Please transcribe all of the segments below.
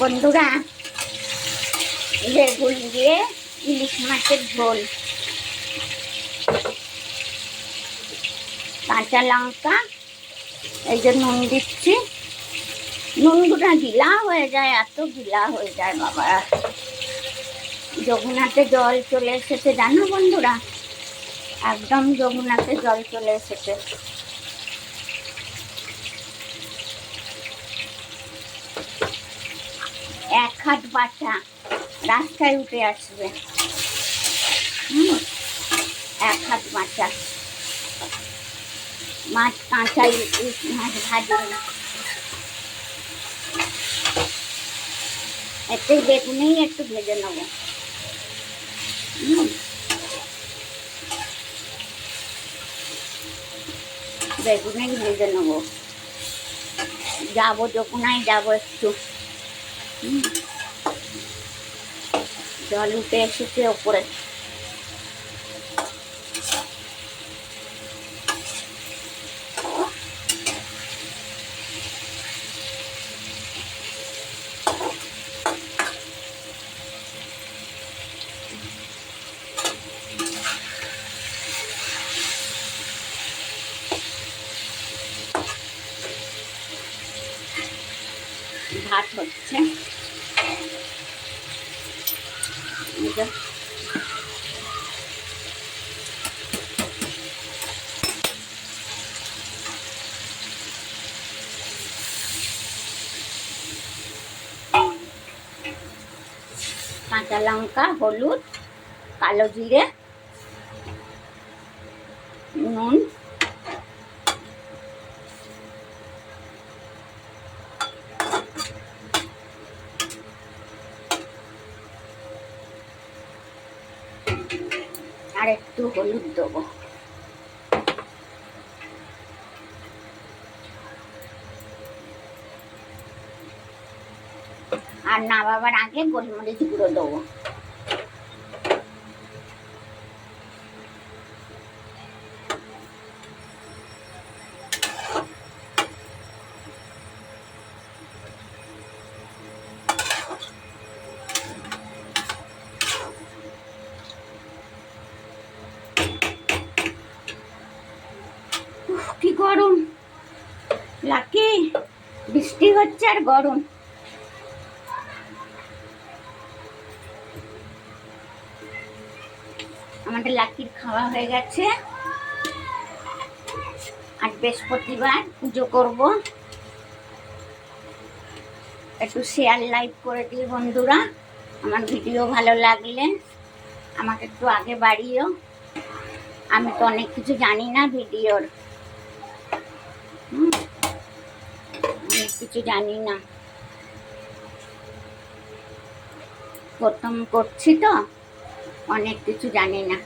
বন্ধুরা, বেগুন দিয়ে ইলিশ মাছের ঝোল, কাঁচা লঙ্কা, এই যে নুন দিচ্ছি। নুনগুলো গিলা হয়ে যায়, এত গিলা হয়ে যায় বাবা। যমুনাতে জল চলে এসেছে জানো বন্ধুরা, একদম যমুনাতে জল চলে এসেছে। এক হাত বাটা রাস্তায় উঠে আসবে। এক হাত বাটা মাছ, কাঁচা ইলিশ মাছ ভাজি। একটু বেগুনেই একটু ভেজে নেবো। বেগুনেই ভেজে নেবো। যাবো যমুনায়, যাবো একটু। জল উঠে এসেছে ওপরে। ভাত হচ্ছে। কাঁচা লঙ্কা, হলুদ, কালো জিরে, নুন, আর একটু হলুদ দেবো। আর নামাবার আগে গোলমরিচ গুঁড়ো দেবো। কি গরম লাকি, বৃষ্টি হচ্ছে আর গরম। আমাদের লাকির খাওয়া হয়ে গেছে। আজ বৃহস্পতিবার, পুজো করব। একটু শেয়ার লাইক করে দিই বন্ধুরা। আমার ভিডিও ভালো লাগলে আমাকে একটু আগে বাড়িও। আমি তো অনেক কিছু জানি না ভিডিওর, অনেক কিছু জানি না, প্রথম করছি তো, অনেক কিছু জানি না।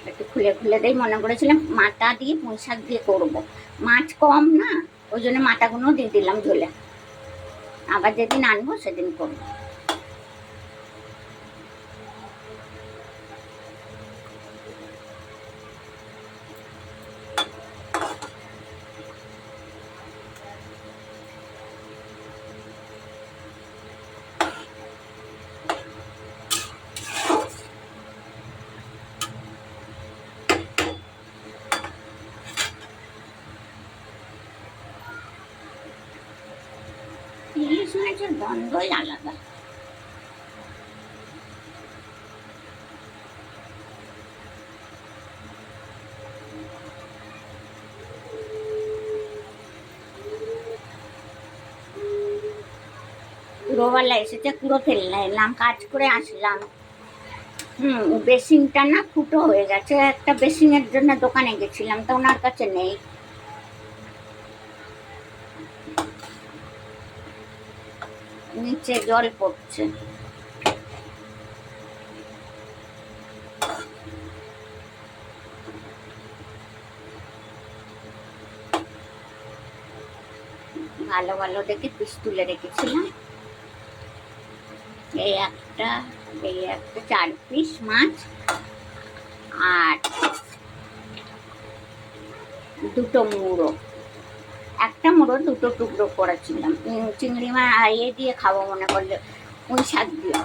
একটু খুলে খুলে দেই, মনে করেছিলাম মাথা দিয়ে পুঁই শাক দিয়ে করবো। মাছ কম না, ওই জন্য মাথাগুলো দিয়ে দিলাম ঝোলে। আবার যেদিন আনবো সেদিন করবো। ইলিশ মাছের গন্ধই আলাদা। কুড়োওয়ালা এসেছে, কুড়ো ফেললে এলাম, কাজ করে আসলাম। বেসিনটা না ফুটো হয়ে গেছে। একটা বেসিনের জন্য দোকানে গেছিলাম, তো ওনার কাছে নেই। নিচে জল পড়ছে। ভালো ভালো দেখে পিস তুলে রেখেছিলাম। এই একটা 4 পিস মাছ আর 2টো মুড়ো, একটা মুড়ো 2টো টুকরো করেছিলাম চিংড়ি মাছ দিয়ে খাবো মনে করলে পুঁই শাক দিয়ে।